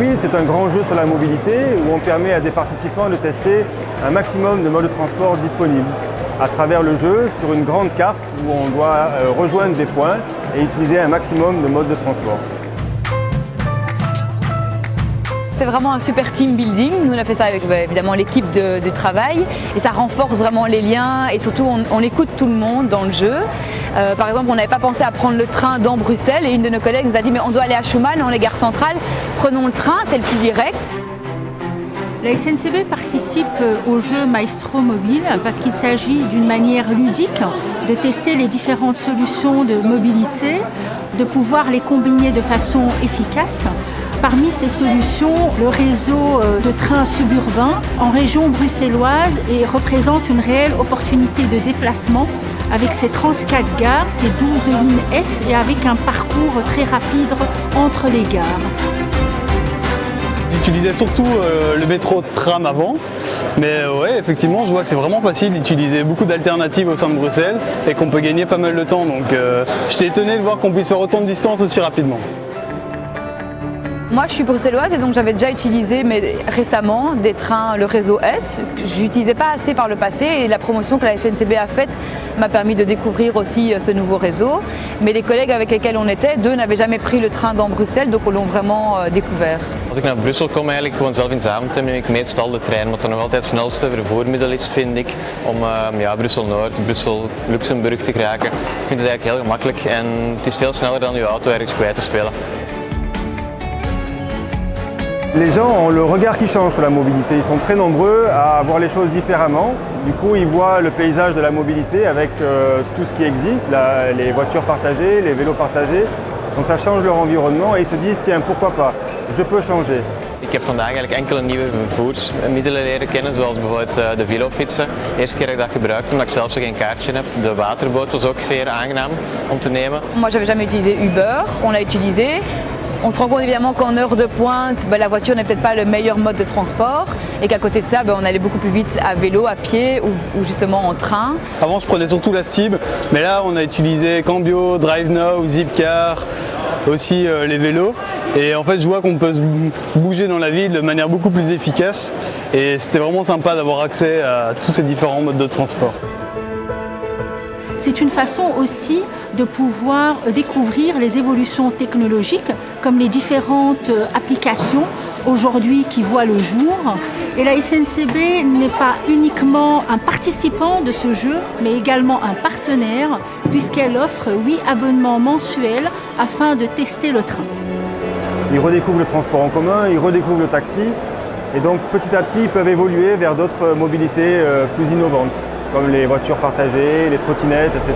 Mobile, c'est un grand jeu sur la mobilité où on permet à des participants de tester un maximum de modes de transport disponibles à travers le jeu sur une grande carte où on doit rejoindre des points et utiliser un maximum de modes de transport. C'est vraiment un super team building. Nous on a fait ça avec évidemment l'équipe de travail et ça renforce vraiment les liens et surtout on écoute tout le monde dans le jeu. Par exemple, on n'avait pas pensé à prendre le train dans Bruxelles et une de nos collègues nous a dit mais on doit aller à Schuman, dans les gares centrales, prenons le train, c'est le plus direct. La SNCB participe au jeu Maestro Mobile parce qu'il s'agit d'une manière ludique de tester les différentes solutions de mobilité, de pouvoir les combiner de façon efficace. Parmi ces solutions, le réseau de trains suburbains en région bruxelloise représente une réelle opportunité de déplacement avec ses 34 gares, ses 12 lignes S et avec un parcours très rapide entre les gares. J'utilisais surtout le métro tram avant, mais ouais, effectivement, je vois que c'est vraiment facile d'utiliser beaucoup d'alternatives au sein de Bruxelles et qu'on peut gagner pas mal de temps. Donc j'étais étonné de voir qu'on puisse faire autant de distance aussi rapidement. Moi je suis bruxelloise et donc j'avais déjà utilisé récemment des trains, le réseau S. Je n'utilisais pas assez par le passé et la promotion que la SNCB a faite m'a permis de découvrir aussi ce nouveau réseau. Mais les collègues avec lesquels on était, d'eux n'avaient jamais pris le train dans Bruxelles, donc on l'ont vraiment découvert. Als ik naar Brussel kom eigenlijk gewoon zelf in Zaventem neem ik meestal de trein, wat dan nog altijd het snelste vervoermiddel is vind ik om Brussel-Noord, Brussel-Luxemburg te geraken. Ik vind het eigenlijk heel gemakkelijk en het is veel sneller dan uw auto ergens kwijt te spelen. Les gens ont le regard qui change sur la mobilité. Ils sont très nombreux à voir les choses différemment. Du coup, ils voient le paysage de la mobilité avec tout ce qui existe, les voitures partagées, les vélos partagés. Donc ça change leur environnement et ils se disent tiens, pourquoi pas, je peux changer. Ik heb vandaag eigenlijk enkele nieuwe vervoersmiddelen leren kennen, zoals bijvoorbeeld de velofietsen. De eerste keer dat ik dat gebruikte, omdat ik zelf zo geen kaartje heb. De waterboot was ook zeer aangenaam om te nemen. Moi, j'avais jamais utilisé Uber, on l'a utilisé. On se rend compte évidemment qu'en heure de pointe, la voiture n'est peut-être pas le meilleur mode de transport et qu'à côté de ça, on allait beaucoup plus vite à vélo, à pied ou justement en train. Avant, je prenais surtout la Stib, mais là, on a utilisé Cambio, DriveNow, Zipcar, aussi les vélos. Et en fait, je vois qu'on peut se bouger dans la ville de manière beaucoup plus efficace et c'était vraiment sympa d'avoir accès à tous ces différents modes de transport. C'est une façon aussi de pouvoir découvrir les évolutions technologiques comme les différentes applications aujourd'hui qui voient le jour. Et la SNCB n'est pas uniquement un participant de ce jeu, mais également un partenaire puisqu'elle offre 8 abonnements mensuels afin de tester le train. Ils redécouvrent le transport en commun, ils redécouvrent le taxi et donc petit à petit ils peuvent évoluer vers d'autres mobilités plus innovantes comme les voitures partagées, les trottinettes, etc.